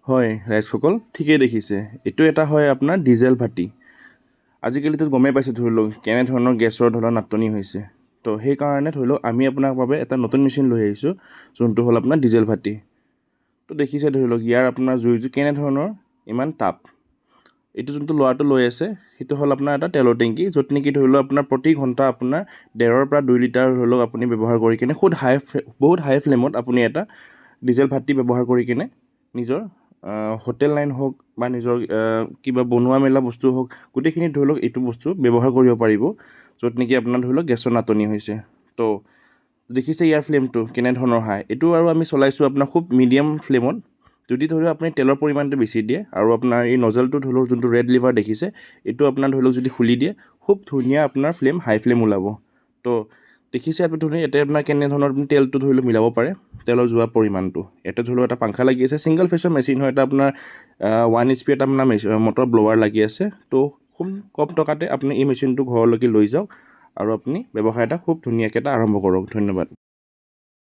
হয় ৰাইজসকল ঠিকেই দেখিছে, এইটো এটা হয় আপোনাৰ ডিজেল ভাটি। আজিকালিতো গমেই পাইছে ধৰি লওক কেনেধৰণৰ গেছৰ নাটনি হৈছে। তো সেইকাৰণে ধৰি লওক আমি আপোনাৰ বাবে এটা নতুন মেচিন লৈ আহিছোঁ, যোনটো হ'ল আপোনাৰ ডিজেল ভাটি। তো দেখিছে ধৰি লওক ইয়াৰ আপোনাৰ জুইটো কেনেধৰণৰ ইমান তাপ। এইটো যোনটো ল'ৰাটো লৈ আছে সেইটো হ'ল আপোনাৰ এটা তেলৰ টেংকি, য'ত নেকি ধৰি লওক আপোনাৰ প্ৰতি ঘণ্টা আপোনাৰ 1.5 পৰা 2 লিটাৰ ধৰি লওক আপুনি ব্যৱহাৰ কৰি কিনে বহুত হাই ফ্লেমত আপুনি এটা ডিজেল ভাটি ব্যৱহাৰ কৰি কিনে নিজৰ হোটেল লাইন হওক বা নিজৰ কিবা বনোৱা মেলা বস্তু হওক, গোটেইখিনি ধৰি লওক এইটো বস্তু ব্যৱহাৰ কৰিব পাৰিব, য'ত নেকি আপোনাৰ ধৰি লওক গেছৰ নাটনি হৈছে। তো দেখিছে ইয়াৰ ফ্লেমটো কেনেধৰণৰ হাই। এইটো আৰু আমি চলাইছোঁ আপোনাৰ খুব মিডিয়াম ফ্লেমত। যদি ধৰি লওক আপুনি তেলৰ পৰিমাণটো বেছি দিয়ে আৰু আপোনাৰ এই নজলটো ধৰি লওক যোনটো ৰেড লিভাৰ দেখিছে, এইটো আপোনাৰ ধৰি লওক যদি খুলি দিয়ে খুব ধুনীয়া আপোনাৰ হাই ফ্লেম ওলাব। তো দেখিছে আপুনি ইয়াতে আপোনাৰ কেনেধৰণৰ আপুনি তেলটো ধৰি লওক মিলাব পাৰে, তেলৰ যোৱা পৰিমাণটো। ইয়াতে ধৰি লওক এটা পাংখা লাগি আছে, ছিংগল ফেচৰ মেচিন হয়, এটা আপোনাৰ 1 HP এটা আপোনাৰ মটৰ ব্লৱাৰ লাগি আছে। তো খুব কম টকাতে আপুনি এই মেচিনটো ঘৰলৈকে লৈ যাওক আৰু আপুনি ব্যৱসায় এটা খুব ধুনীয়াকৈ এটা আৰম্ভ কৰক। ধন্যবাদ।